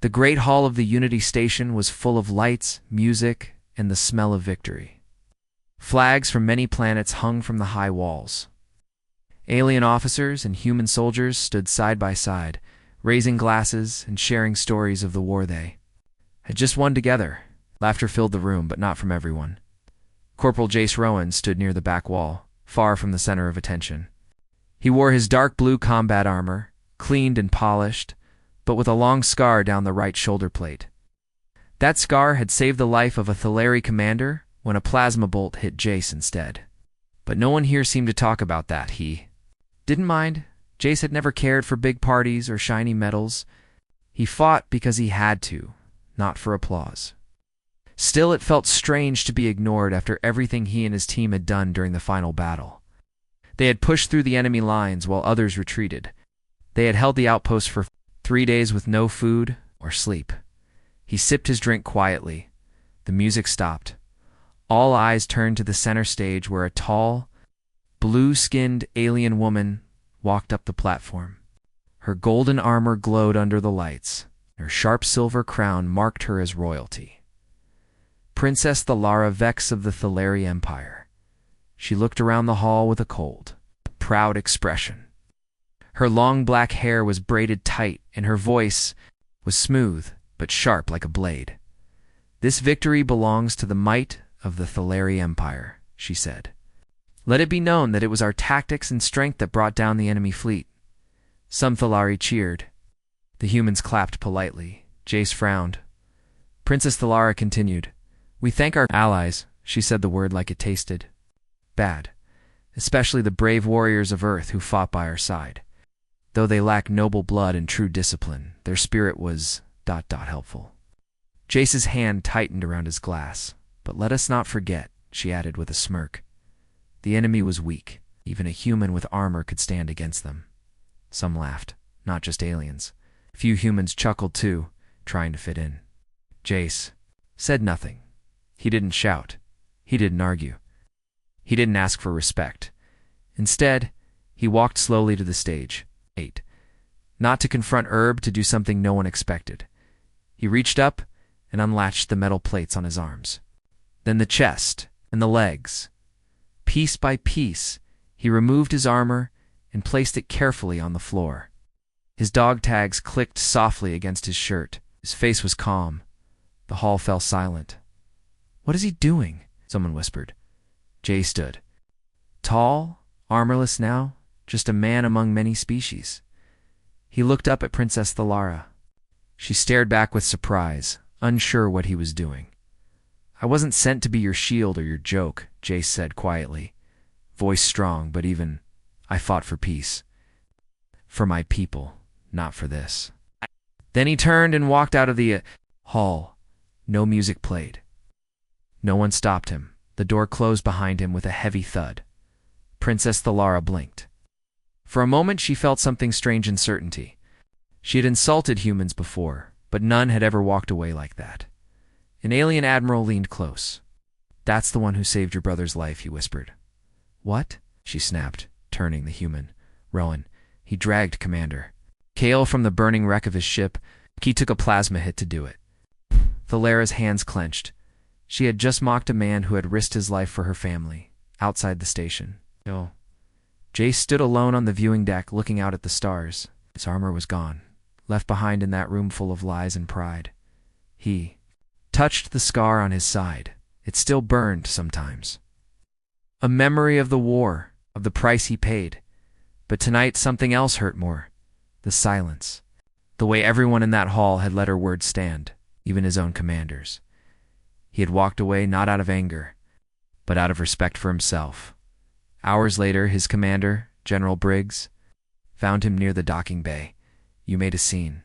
The great hall of the Unity Station was full of lights, music, and the smell of victory. Flags from many planets hung from the high walls. Alien officers and human soldiers stood side by side, raising glasses and sharing stories of the war they had just won together. Laughter filled the room, but not from everyone. Corporal Jace Rowan stood near the back wall, far from the center of attention. He wore his dark blue combat armor, cleaned and polished, but with a long scar down the right shoulder plate. That scar had saved the life of a Thaleri commander when a plasma bolt hit Jace instead. But no one here seemed to talk about that. He didn't mind. Jace had never cared for big parties or shiny medals. He fought because he had to, not for applause. Still, it felt strange to be ignored after everything he and his team had done during the final battle. They had pushed through the enemy lines while others retreated. They had held the outpost for 3 days with no food or sleep. He sipped his drink quietly. The music stopped. All eyes turned to the center stage where a tall, blue-skinned alien woman walked up the platform. Her golden armor glowed under the lights. Her sharp silver crown marked her as royalty. Princess Thalara Vex of the Thaleri Empire. She looked around the hall with a cold, proud expression. Her long black hair was braided tight, and her voice was smooth but sharp like a blade. "This victory belongs to the might of the Thaleri Empire," she said. "Let it be known that it was our tactics and strength that brought down the enemy fleet." Some Thalari cheered. The humans clapped politely. Jace frowned. Princess Thalara continued. "We thank our allies," she said the word like it tasted bad, "especially the brave warriors of Earth who fought by our side. Though they lack noble blood and true discipline, their spirit was ... helpful." Jace's hand tightened around his glass. "But let us not forget," she added with a smirk. "The enemy was weak. Even a human with armor could stand against them." Some laughed, not just aliens. A few humans chuckled too, trying to fit in. Jace said nothing. He didn't shout. He didn't argue. He didn't ask for respect. Instead, he walked slowly to the stage. Not to confront Herb, to do something no one expected. He reached up and unlatched the metal plates on his arms. Then the chest and the legs. Piece by piece, he removed his armor and placed it carefully on the floor. His dog tags clicked softly against his shirt. His face was calm. The hall fell silent. "What is he doing?" someone whispered. Jay stood. Tall, armorless now, just a man among many species. He looked up at Princess Thalara. She stared back with surprise, unsure what he was doing. "I wasn't sent to be your shield or your joke," Jace said quietly, voice strong, but even. "I fought for peace. For my people, not for this." Then he turned and walked out of the hall. No music played. No one stopped him. The door closed behind him with a heavy thud. Princess Thalara blinked. For a moment she felt something strange uncertainty. She had insulted humans before, but none had ever walked away like that. An alien admiral leaned close. "That's the one who saved your brother's life," he whispered. "What?" she snapped, turning the human. "Rowan. He dragged Commander Kale from the burning wreck of his ship. He took a plasma hit to do it." Thalara's hands clenched. She had just mocked a man who had risked his life for her family, outside the station. No. Jace stood alone on the viewing deck, looking out at the stars. His armor was gone, left behind in that room full of lies and pride. He touched the scar on his side. It still burned sometimes. A memory of the war, of the price he paid. But tonight something else hurt more. The silence. The way everyone in that hall had let her word stand, even his own commanders. He had walked away not out of anger, but out of respect for himself. Hours later, his commander, General Briggs, found him near the docking bay. "You made a scene."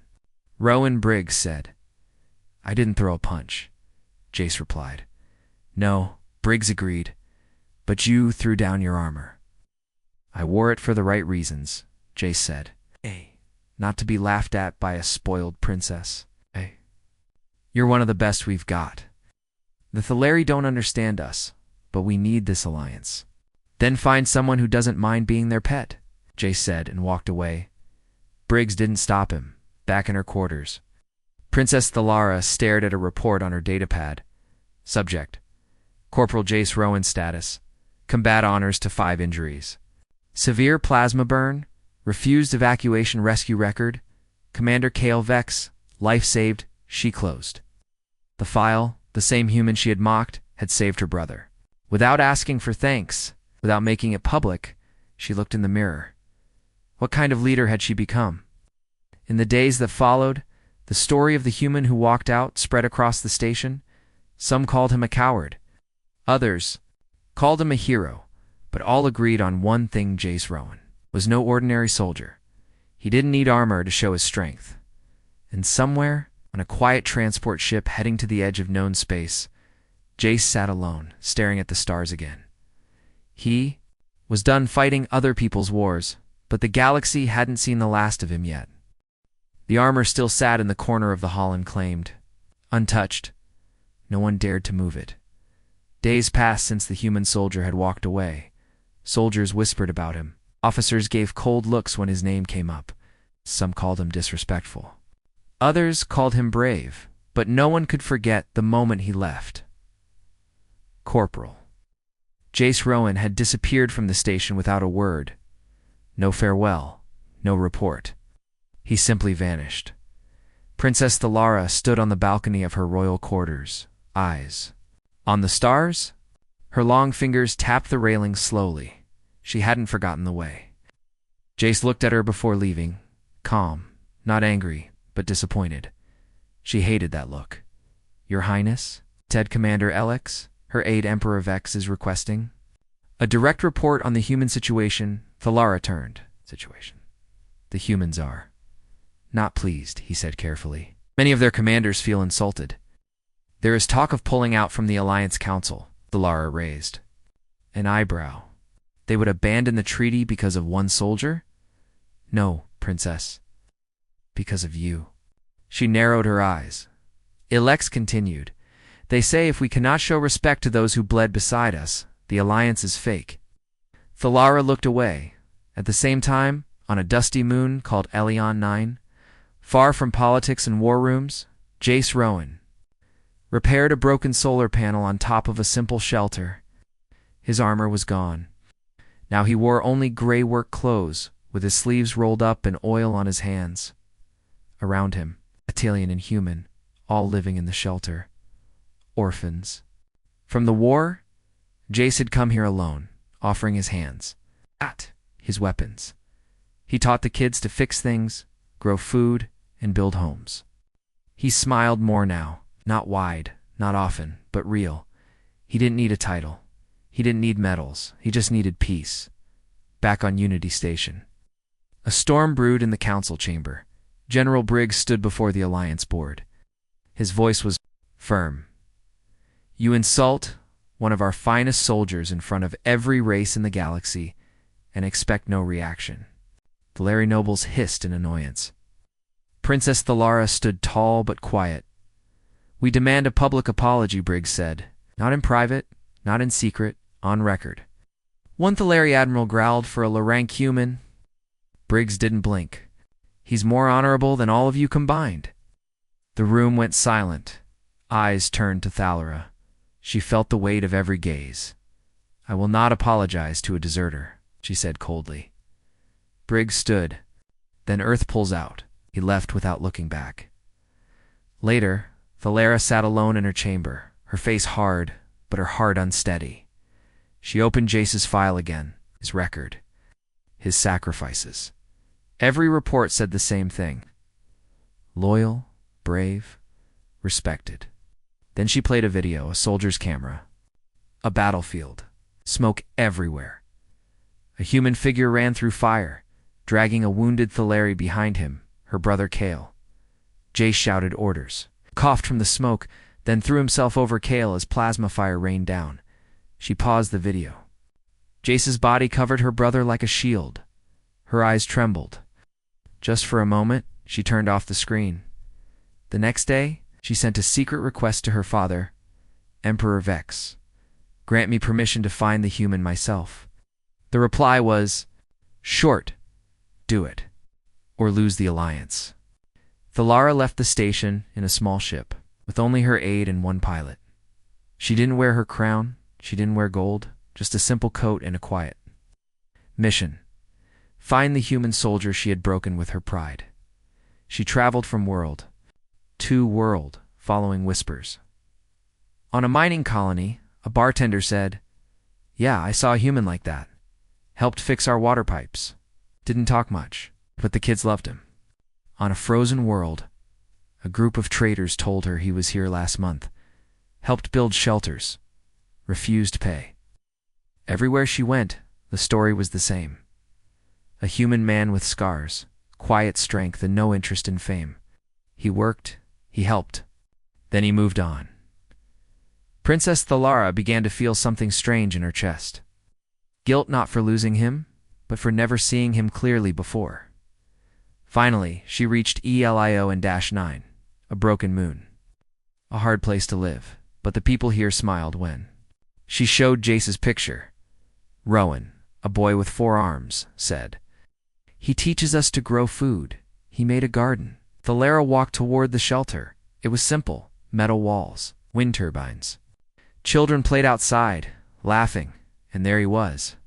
Rowan Briggs said. "I didn't throw a punch," Jace replied. "No," Briggs agreed, "but you threw down your armor." "I wore it for the right reasons," Jace said. "Not to be laughed at by a spoiled princess. You're one of the best we've got. The Thaleri don't understand us, but we need this alliance." "Then find someone who doesn't mind being their pet," Jace said and walked away. Briggs didn't stop him. Back in her quarters, Princess Thalara stared at a report on her datapad. Subject: Corporal Jace Rowan. Status: combat honors to 5 injuries. Severe plasma burn. Refused evacuation. Rescue record: Commander Kale Vex. Life saved. She closed the file. The same human she had mocked had saved her brother. Without asking for thanks, without making it public, she looked in the mirror. What kind of leader had she become? In the days that followed, the story of the human who walked out spread across the station. Some called him a coward. Others called him a hero, but all agreed on one thing: Jace Rowan was no ordinary soldier. He didn't need armor to show his strength. And somewhere, on a quiet transport ship heading to the edge of known space, Jace sat alone, staring at the stars again. He was done fighting other people's wars, but the galaxy hadn't seen the last of him yet. The armor still sat in the corner of the hall and claimed, untouched. No one dared to move it. Days passed since the human soldier had walked away. Soldiers whispered about him. Officers gave cold looks when his name came up. Some called him disrespectful. Others called him brave, but no one could forget the moment he left. Corporal Jace Rowan had disappeared from the station without a word. No farewell, no report. He simply vanished. Princess Thalara stood on the balcony of her royal quarters, eyes on the stars. Her long fingers tapped the railing slowly. She hadn't forgotten the way. Jace looked at her before leaving, calm, not angry, but disappointed. She hated that look. Your Highness, Ted Commander Alex, her aide Emperor Vex is requesting a direct report on the human situation. Thalara turned. Situation. The humans are not pleased, he said carefully. Many of their commanders feel insulted. There is talk of pulling out from the Alliance Council. Thalara raised an eyebrow. They would abandon the treaty because of one soldier? No, Princess. Because of you. She narrowed her eyes. Alex continued. They say if we cannot show respect to those who bled beside us, the alliance is fake. Thalara looked away. At the same time, on a dusty moon called Elion 9, far from politics and war rooms, Jace Rowan repaired a broken solar panel on top of a simple shelter. His armor was gone. Now he wore only gray work clothes, with his sleeves rolled up and oil on his hands. Around him, Atelian and human, all living in the shelter. Orphans. From the war, Jace had come here alone, offering his hands, at his weapons. He taught the kids to fix things, grow food, and build homes. He smiled more now, not wide, not often, but real. He didn't need a title. He didn't need medals. He just needed peace. Back on Unity Station. A storm brewed in the council chamber. General Briggs stood before the Alliance board. His voice was firm. You insult one of our finest soldiers in front of every race in the galaxy and expect no reaction. The Larry nobles hissed in annoyance. Princess Thalara stood tall but quiet. We demand a public apology, Briggs said. Not in private, not in secret, on record. One Thalari admiral growled for a low-rank human. Briggs didn't blink. He's more honorable than all of you combined. The room went silent. Eyes turned to Thalara. She felt the weight of every gaze. I will not apologize to a deserter, she said coldly. Briggs stood. Then Earth pulls out. He left without looking back. Later, Thalara sat alone in her chamber, her face hard, but her heart unsteady. She opened Jace's file again, his record, his sacrifices. Every report said the same thing. Loyal, brave, respected. Then she played a video, a soldier's camera. A battlefield. Smoke everywhere. A human figure ran through fire, dragging a wounded Thalari behind him, her brother Kale. Jace shouted orders, coughed from the smoke, then threw himself over Kale as plasma fire rained down. She paused the video. Jace's body covered her brother like a shield. Her eyes trembled. Just for a moment, she turned off the screen. The next day, she sent a secret request to her father, Emperor Vex. Grant me permission to find the human myself. The reply was, short, do it, or lose the alliance. Thalara left the station in a small ship, with only her aide and one pilot. She didn't wear her crown, she didn't wear gold, just a simple coat and a quiet mission. Find the human soldier she had broken with her pride. She traveled from world to world, following whispers. On a mining colony, a bartender said, "Yeah, I saw a human like that. Helped fix our water pipes. Didn't talk much, but the kids loved him." On a frozen world, a group of traders told her he was here last month. Helped build shelters. Refused pay. Everywhere she went, the story was the same. A human man with scars, quiet strength, and no interest in fame. He worked, he helped. Then he moved on. Princess Thalara began to feel something strange in her chest. Guilt not for losing him, but for never seeing him clearly before. Finally, she reached Elio and -9, a broken moon. A hard place to live, but the people here smiled when she showed Jace's picture. Rowan, a boy with 4 arms, said, "He teaches us to grow food. He made a garden." Thalara walked toward the shelter. It was simple, metal walls, wind turbines. Children played outside, laughing, and there he was,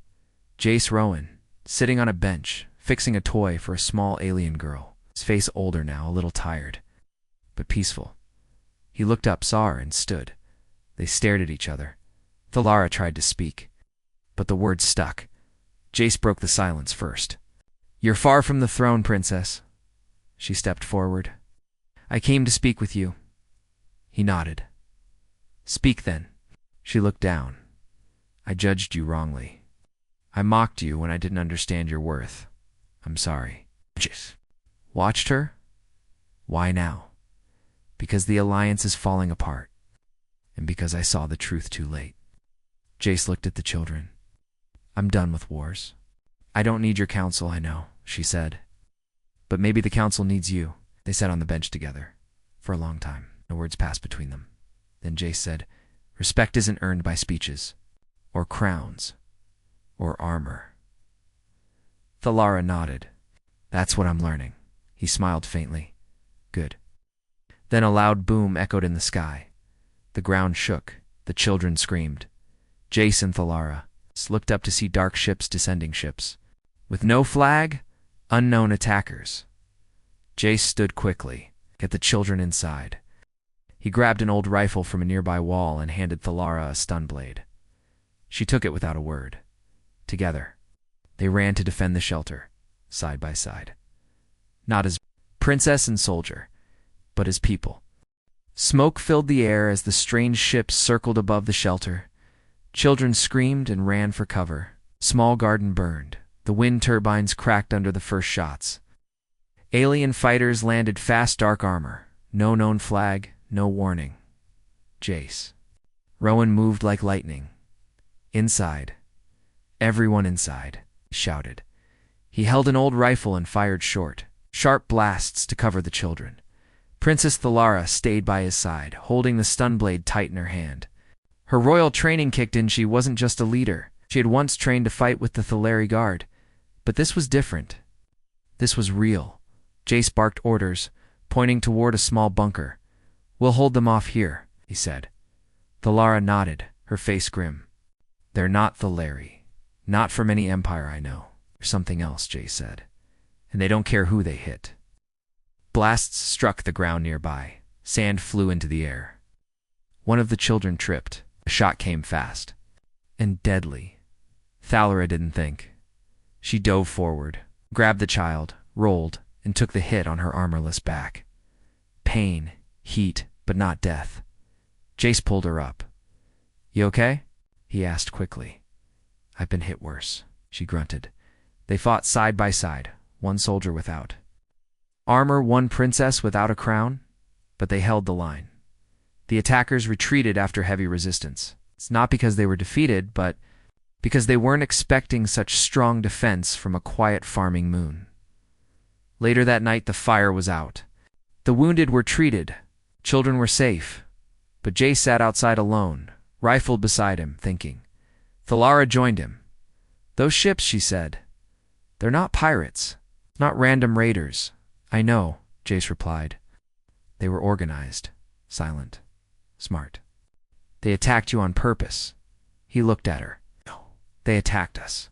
Jace Rowan, sitting on a bench, fixing a toy for a small alien girl. His face older now, a little tired, but peaceful. He looked up, saw her, and stood. They stared at each other. Thalara tried to speak, but the words stuck. Jace broke the silence first. "You're far from the throne, princess." She stepped forward. "I came to speak with you." He nodded. "Speak then." She looked down. "I judged you wrongly. I mocked you when I didn't understand your worth. I'm sorry." Jace watched her. "Why now?" "Because the alliance is falling apart, and because I saw the truth too late." Jace looked at the children. "I'm done with wars. I don't need your counsel, I know," she said. "But maybe the council needs you." They sat on the bench together for a long time. No words passed between them. Then Jace said, "Respect isn't earned by speeches, or crowns, or armor." Thalara nodded. "That's what I'm learning." He smiled faintly. "Good." Then a loud boom echoed in the sky. The ground shook. The children screamed. Jace and Thalara looked up to see dark ships descending ships. With no flag, unknown attackers. Jace stood quickly, at the children inside. He grabbed an old rifle from a nearby wall and handed Thalara a stun blade. She took it without a word. Together, they ran to defend the shelter, side by side. Not as princess and soldier, but as people. Smoke filled the air as the strange ships circled above the shelter. Children screamed and ran for cover. Small garden burned. The wind turbines cracked under the first shots. Alien fighters landed fast, dark armor. No known flag, no warning. Jace. Rowan moved like lightning. Inside. Everyone inside, shouted. He held an old rifle and fired short, sharp blasts to cover the children. Princess Thalara stayed by his side, holding the stun blade tight in her hand. Her royal training kicked in. She wasn't just a leader. She had once trained to fight with the Thaleri Guard. But this was different. This was real. Jace barked orders, pointing toward a small bunker. "We'll hold them off here," he said. Thalara nodded, her face grim. "They're not Thaleri. Not from any empire I know. They're something else," Jace said. "And they don't care who they hit." Blasts struck the ground nearby. Sand flew into the air. One of the children tripped. A shot came fast. And deadly. Thalara didn't think. She dove forward, grabbed the child, rolled, and took the hit on her armorless back. Pain, heat, but not death. Jace pulled her up. "You okay?" he asked quickly. "I've been hit worse," she grunted. They fought side by side, one soldier without armor, one princess without a crown, but they held the line. The attackers retreated after heavy resistance. It's not because they were defeated, but because they weren't expecting such strong defense from a quiet farming moon. Later that night, the fire was out. The wounded were treated. Children were safe. But Jace sat outside alone, rifled beside him, thinking. Thalara joined him. "Those ships," she said, "they're not pirates, not random raiders." "I know," Jace replied. They were organized, silent, smart. They attacked you on purpose. He looked at her. No, they attacked us.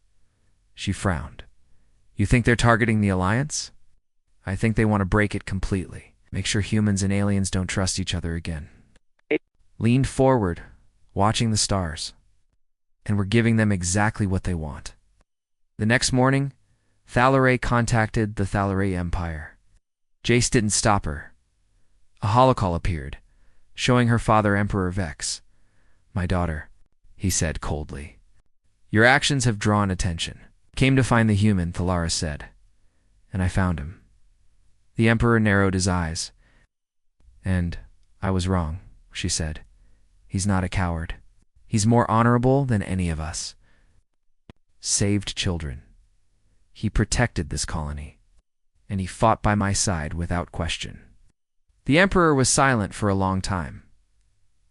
She frowned. You think they're targeting the Alliance? I think they want to break it completely. Make sure humans and aliens don't trust each other again. Leaned forward, watching the stars. And we're giving them exactly what they want. The next morning, Thalare contacted the Thalare Empire. Jace didn't stop her. A holocall appeared, showing her father Emperor Vex. My daughter, he said coldly. Your actions have drawn attention. Came to find the human, Thalara said. And I found him. The Emperor narrowed his eyes. And I was wrong, she said. He's not a coward. He's more honorable than any of us. Saved children. He protected this colony. And he fought by my side without question. The Emperor was silent for a long time.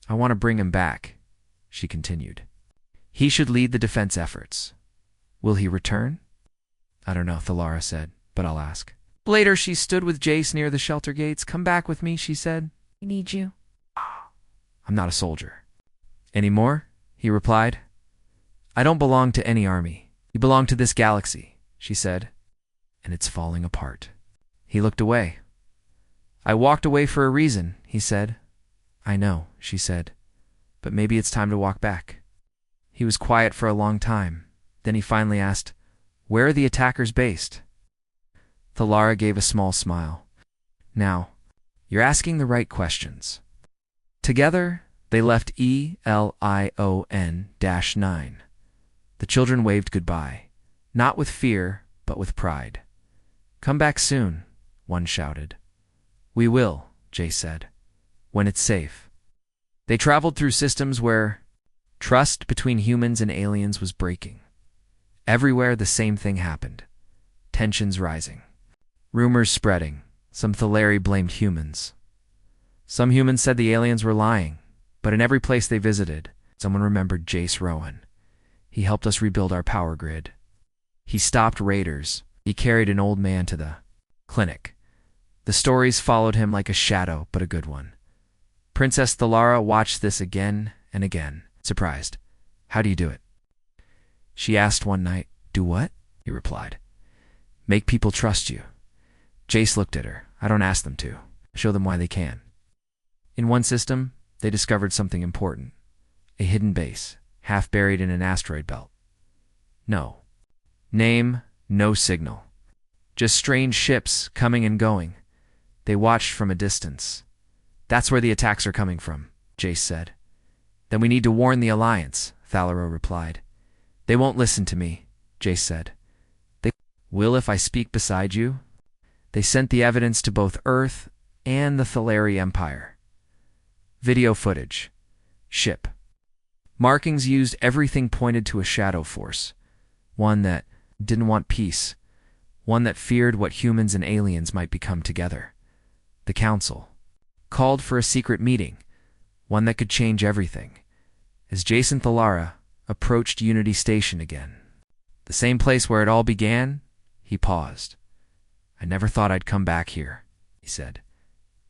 I want to bring him back, she continued. He should lead the defense efforts. Will he return? I don't know, Thalara said, but I'll ask. Later, she stood with Jace near the shelter gates. Come back with me, she said. I need you. I'm not a soldier. Anymore? He replied. I don't belong to any army. You belong to this galaxy, she said. And it's falling apart. He looked away. I walked away for a reason, he said. I know, she said. But maybe it's time to walk back. He was quiet for a long time. Then he finally asked, Where are the attackers based? Thalara gave a small smile. Now, you're asking the right questions. Together, they left ELION-9. The children waved goodbye, not with fear, but with pride. Come back soon, one shouted. We will, Jace said, when it's safe. They traveled through systems where trust between humans and aliens was breaking. Everywhere the same thing happened. Tensions rising. Rumors spreading. Some Thalari blamed humans. Some humans said the aliens were lying, but in every place they visited, someone remembered Jace Rowan. He helped us rebuild our power grid. He stopped raiders. He carried an old man to the clinic. The stories followed him like a shadow, but a good one. Princess Thalara watched this again and again, surprised. How do you do it? She asked one night. Do what? He replied. Make people trust you. Jace looked at her. I don't ask them to. Show them why they can. In one system, they discovered something important. A hidden base, half buried in an asteroid belt. No name, no signal. Just strange ships coming and going. They watched from a distance. That's where the attacks are coming from, Jace said. Then we need to warn the Alliance, Thalaro replied. They won't listen to me, Jace said. They will if I speak beside you. They sent the evidence to both Earth and the Thalari Empire. Video footage. Ship. Markings used everything pointed to a shadow force. One that didn't want peace. One that feared what humans and aliens might become together. The Council called for a secret meeting, one that could change everything. As Jason Thalara approached Unity Station again, the same place where it all began, he paused. I never thought I'd come back here, he said.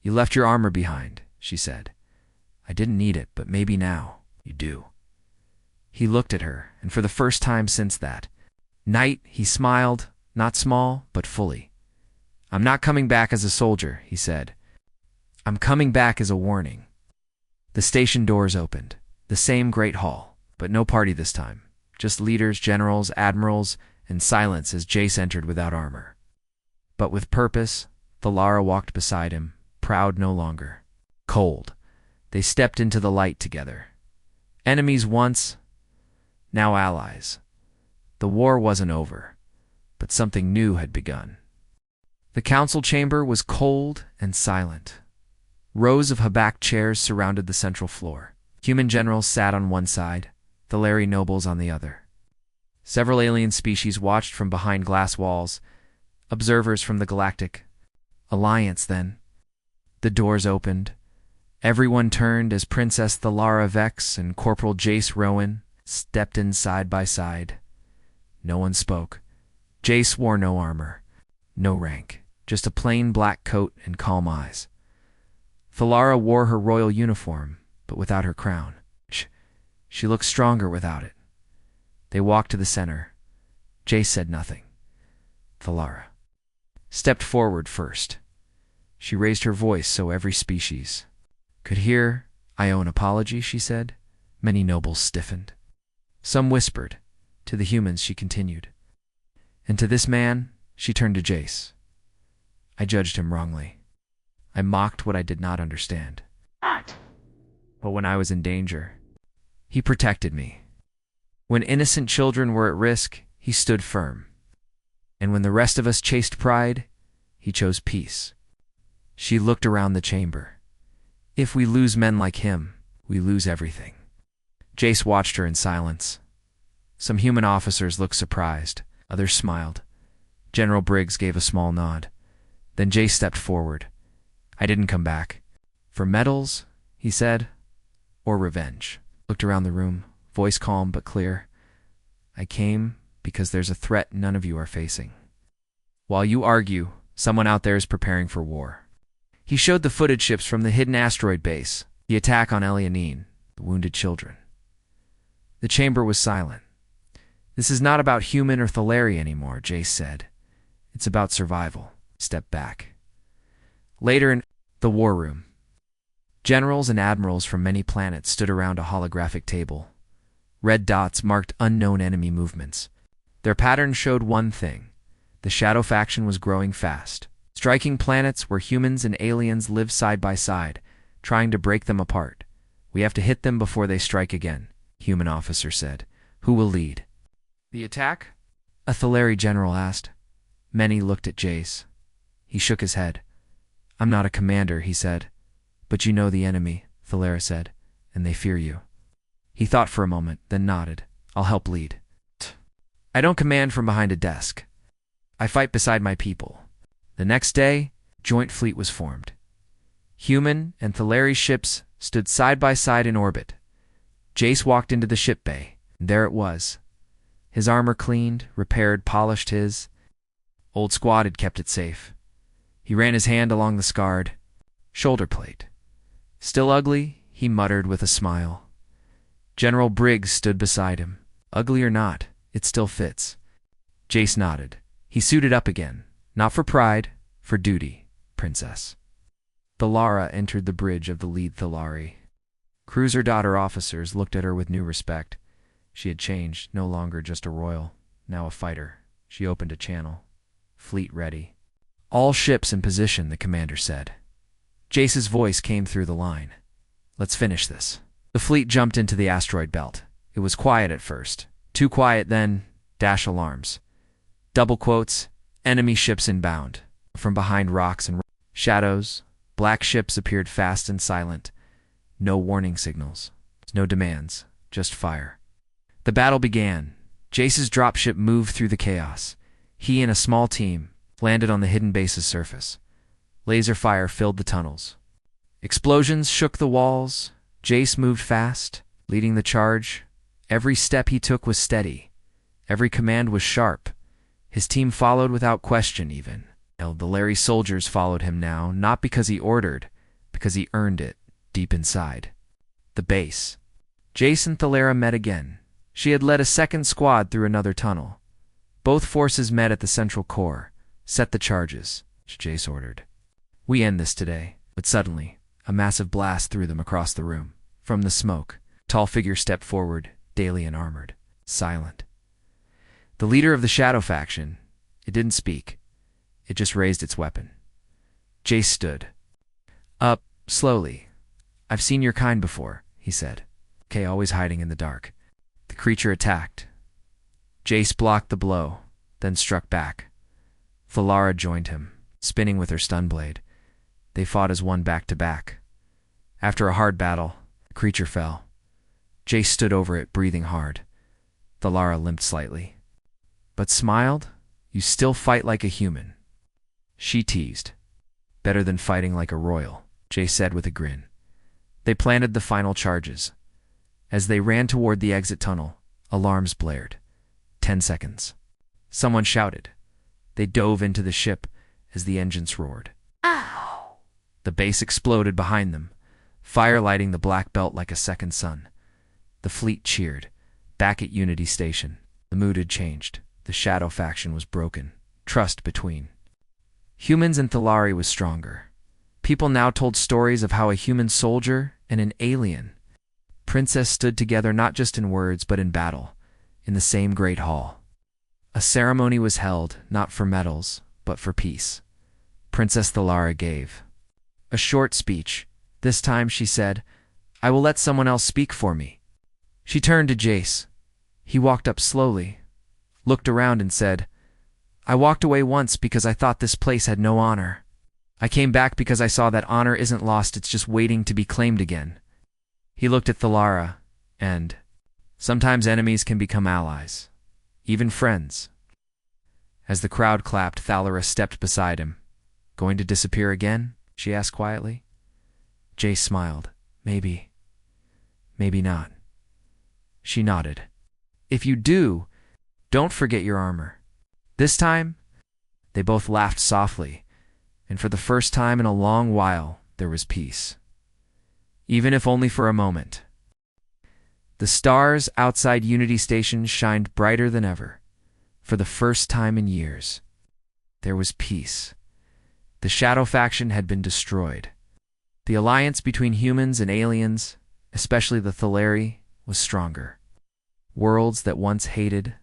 You left your armor behind, she said. I didn't need it, but maybe now you do. He looked at her, and for the first time since that night, he smiled, not small, but fully. I'm not coming back as a soldier, he said. I'm coming back as a warning. The station doors opened. The same great hall, but no party this time. Just leaders, generals, admirals, and silence as Jace entered without armor. But with purpose, Thalara walked beside him, proud no longer. Cold. They stepped into the light together. Enemies once, now allies. The war wasn't over, but something new had begun. The council chamber was cold and silent. Rows of Habak chairs surrounded the central floor. Human generals sat on one side, Thalari nobles on the other. Several alien species watched from behind glass walls, observers from the Galactic Alliance then. The doors opened. Everyone turned as Princess Thalara Vex and Corporal Jace Rowan stepped in side by side. No one spoke. Jace wore no armor, no rank. just a plain black coat and calm eyes. Thalara wore her royal uniform, but without her crown. She looked stronger without it. They walked to the center. Jace said nothing. Thalara stepped forward first. She raised her voice so every species could hear. "I owe an apology," she said. Many nobles stiffened. Some whispered. To the humans, she continued. "And to this man," she turned to Jace. "I judged him wrongly. I mocked what I did not understand. But when I was in danger, he protected me. When innocent children were at risk, he stood firm. And when the rest of us chased pride, he chose peace." She looked around the chamber. "If we lose men like him, we lose everything." Jace watched her in silence. Some human officers looked surprised. Others smiled. General Briggs gave a small nod. Then Jace stepped forward. "I didn't come back for medals," he said, "or revenge." Looked around the room, voice calm but clear. "I came because there's a threat none of you are facing. While you argue, someone out there is preparing for war." He showed the footage ships from the hidden asteroid base, the attack on Elianine, the wounded children. The chamber was silent. "This is not about human or Thaleri anymore," Jace said. "It's about survival." Step back. Later in the war room, generals and admirals from many planets stood around a holographic table. Red dots marked unknown enemy movements. Their patterns showed one thing. The Shadow faction was growing fast, striking planets where humans and aliens lived side by side, trying to break them apart. "We have to hit them before they strike again," human officer said. "Who will lead?" "The attack?" a Thaleri general asked. Many looked at Jace. He shook his head. "I'm not a commander," he said. "But you know the enemy," Thalara said, "and they fear you." He thought for a moment, then nodded. "I'll help lead. I don't command from behind a desk. I fight beside my people." The next day, joint fleet was formed. Human and Thaleri ships stood side by side in orbit. Jace walked into the ship bay, and there it was. His armor cleaned, repaired, polished. His old squad had kept it safe. He ran his hand along the scarred shoulder plate. "Still ugly," he muttered with a smile. General Briggs stood beside him. "Ugly or not, it still fits." Jace nodded. He suited up again. "Not for pride, for duty, princess." Thalara entered the bridge of the lead Thaleri. Cruiser-daughter officers looked at her with new respect. She had changed, no longer just a royal, now a fighter. She opened a channel. "Fleet ready." "All ships in position," the commander said. Jace's voice came through the line. "Let's finish this." The fleet jumped into the asteroid belt. It was quiet at first. Too quiet, then dash alarms. Double quotes, "Enemy ships inbound." From behind rocks and shadows, black ships appeared fast and silent. No warning signals. No demands. Just fire. The battle began. Jace's dropship moved through the chaos. He and a small team landed on the hidden base's surface. Laser fire filled the tunnels. Explosions shook the walls. Jace moved fast, leading the charge. Every step he took was steady. Every command was sharp. His team followed without question even. The Larry soldiers followed him now, not because he ordered, because he earned it deep inside. The base. Jace and Thalara met again. She had led a second squad through another tunnel. Both forces met at the central core. "Set the charges," Jace ordered. "We end this today." But suddenly, a massive blast threw them across the room. From the smoke, a tall figure stepped forward, daily and armored, silent. The leader of the Shadow faction. It didn't speak. It just raised its weapon. Jace stood up, slowly. "I've seen your kind before," he said. "Okay, always hiding in the dark." The creature attacked. Jace blocked the blow, then struck back. Thalara joined him, spinning with her stun blade. They fought as one back to back. After a hard battle, the creature fell. Jace stood over it, breathing hard. Thalara limped slightly. "But smiled? You still fight like a human." She teased. "Better than fighting like a royal," Jace said with a grin. They planted the final charges. As they ran toward the exit tunnel, alarms blared. 10 seconds. Someone shouted. They dove into the ship, as the engines roared. Ow! The base exploded behind them, fire lighting the black belt like a second sun. The fleet cheered. Back at Unity Station, the mood had changed. The Shadow faction was broken. Trust between humans and Thalari was stronger. People now told stories of how a human soldier and an alien princess stood together not just in words but in battle, in the same great hall. A ceremony was held, not for medals, but for peace. Princess Thalara gave a short speech. This time she said, "I will let someone else speak for me." She turned to Jace. He walked up slowly, looked around and said, "I walked away once because I thought this place had no honor. I came back because I saw that honor isn't lost, it's just waiting to be claimed again." He looked at Thalara, and sometimes enemies can become allies, even friends. As the crowd clapped, Thalara stepped beside him. "Going to disappear again?" she asked quietly. Jace smiled. Maybe not." She nodded. "If you do, don't forget your armor." This time, they both laughed softly, and for the first time in a long while, there was peace. Even if only for a moment. The stars outside Unity Station shined brighter than ever. For the first time in years, there was peace. The Shadow faction had been destroyed. The alliance between humans and aliens, especially the Thalari, was stronger. Worlds that once hated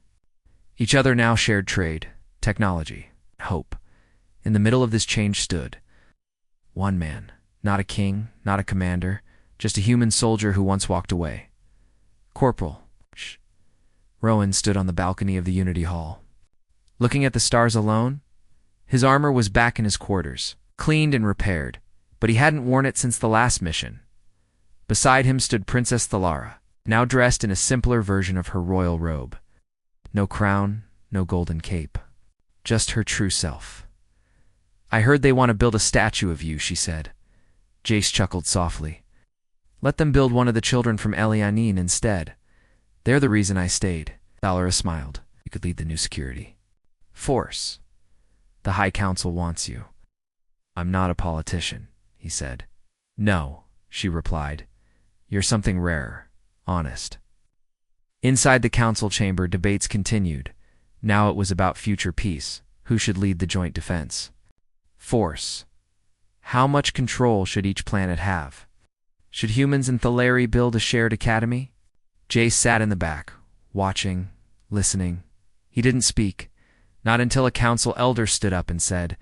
each other now shared trade, technology, hope. In the middle of this change stood one man, not a king, not a commander, just a human soldier who once walked away. Corporal Rowan stood on the balcony of the Unity Hall. Looking at the stars alone, his armor was back in his quarters, cleaned and repaired, but he hadn't worn it since the last mission. Beside him stood Princess Thalara, now dressed in a simpler version of her royal robe. No crown, no golden cape, just her true self. "I heard they want to build a statue of you," she said. Jace chuckled softly. "Let them build one of the children from Elianin instead. They're the reason I stayed." Thalara smiled. "You could lead the new security force. The High Council wants you." "I'm not a politician," he said. "No," she replied. "You're something rarer, honest." Inside the council chamber, debates continued. Now it was about future peace. Who should lead the joint defense force? How much control should each planet have? Should humans and Thalari build a shared academy? Jace sat in the back, watching, listening. He didn't speak, not until a council elder stood up and said,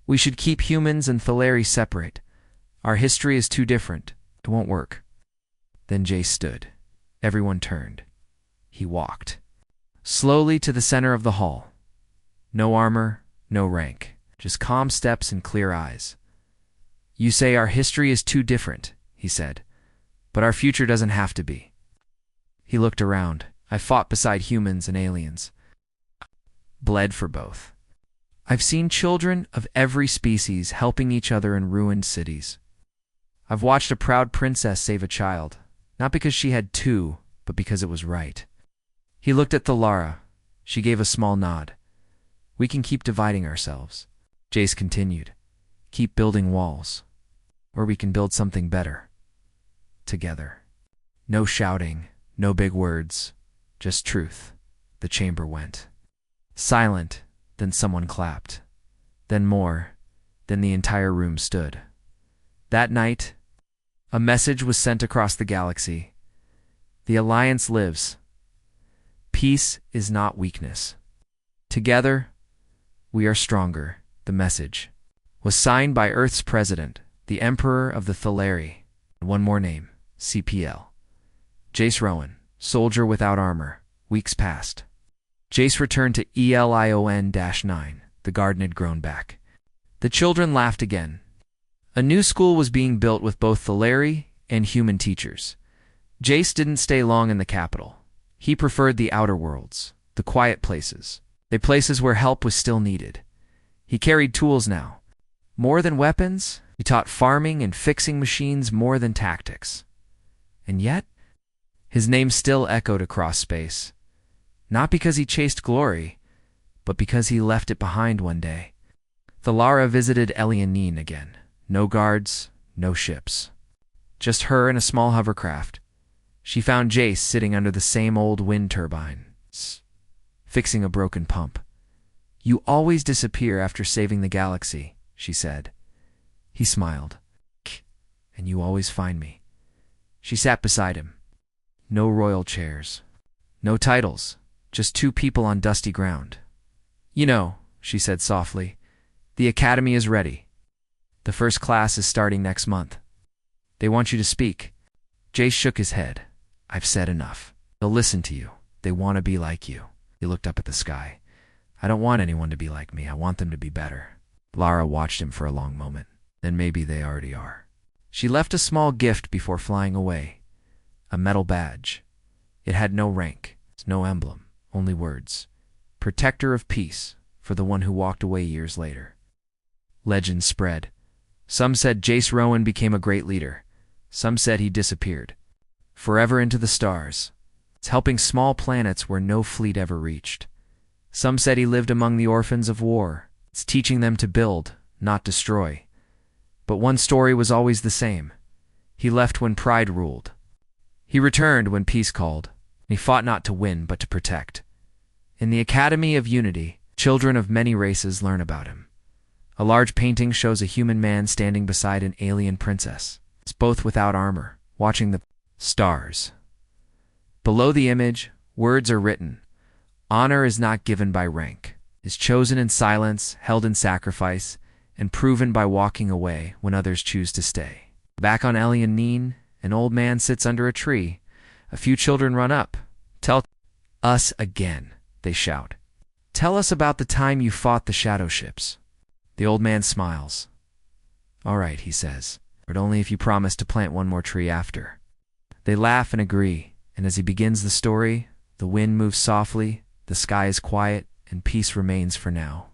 "We should keep humans and Thalari separate. Our history is too different. It won't work." Then Jace stood. Everyone turned. He walked slowly to the center of the hall. No armor, no rank, just calm steps and clear eyes. "You say our history is too different," he said, "but our future doesn't have to be." He looked around. "I fought beside humans and aliens. Bled for both. I've seen children of every species helping each other in ruined cities. I've watched a proud princess save a child, not because she had to, but because it was right." He looked at Thalara. She gave a small nod. "We can keep dividing ourselves." Jace continued. "Keep building walls. Or we can build something better. Together." No shouting, no big words, just truth. The chamber went silent, then someone clapped. Then more, then the entire room stood. That night, a message was sent across the galaxy. The Alliance lives. Peace is not weakness. Together, we are stronger. The message was signed by Earth's president, the Emperor of the Thalari. One more name, CPL. Jace Rowan, soldier without armor. Weeks passed. Jace returned to ELION-9. The garden had grown back. The children laughed again. A new school was being built with both Thalari and human teachers. Jace didn't stay long in the capital. He preferred the outer worlds, the quiet places, the places where help was still needed. He carried tools now. More than weapons, he taught farming and fixing machines more than tactics. And yet, his name still echoed across space. Not because he chased glory, but because he left it behind one day. The Lara visited Ellie and Neen again. No guards, no ships. Just her and a small hovercraft. She found Jace sitting under the same old wind turbine, fixing a broken pump. "You always disappear after saving the galaxy," she said. He smiled. "And you always find me." She sat beside him. No royal chairs. No titles. Just two people on dusty ground. "You know," she said softly, "the academy is ready. The first class is starting next month. They want you to speak." Jace shook his head. "I've said enough. They'll listen to you. They want to be like you." He looked up at the sky. "I don't want anyone to be like me. I want them to be better." Lara watched him for a long moment. "Then maybe they already are." She left a small gift before flying away. A metal badge. It had no rank, no emblem, only words. "Protector of Peace," for the one who walked away years later. Legends spread. Some said Jace Rowan became a great leader. Some said he disappeared. Forever into the stars. It's helping small planets where no fleet ever reached. Some said he lived among the orphans of war. It's teaching them to build, not destroy. But one story was always the same. He left when pride ruled. He returned when peace called. He fought not to win, but to protect. In the Academy of Unity, children of many races learn about him. A large painting shows a human man standing beside an alien princess. It's both without armor, watching the stars. Below the image, words are written. Honor is not given by rank. Is chosen in silence, held in sacrifice, and proven by walking away when others choose to stay. Back on Ellie and Neen, an old man sits under a tree. A few children run up. "Tell us again," they shout. "Tell us about the time you fought the shadow ships." The old man smiles. "All right," he says, "but only if you promise to plant one more tree after." They laugh and agree, and as he begins the story, the wind moves softly, the sky is quiet, and peace remains for now.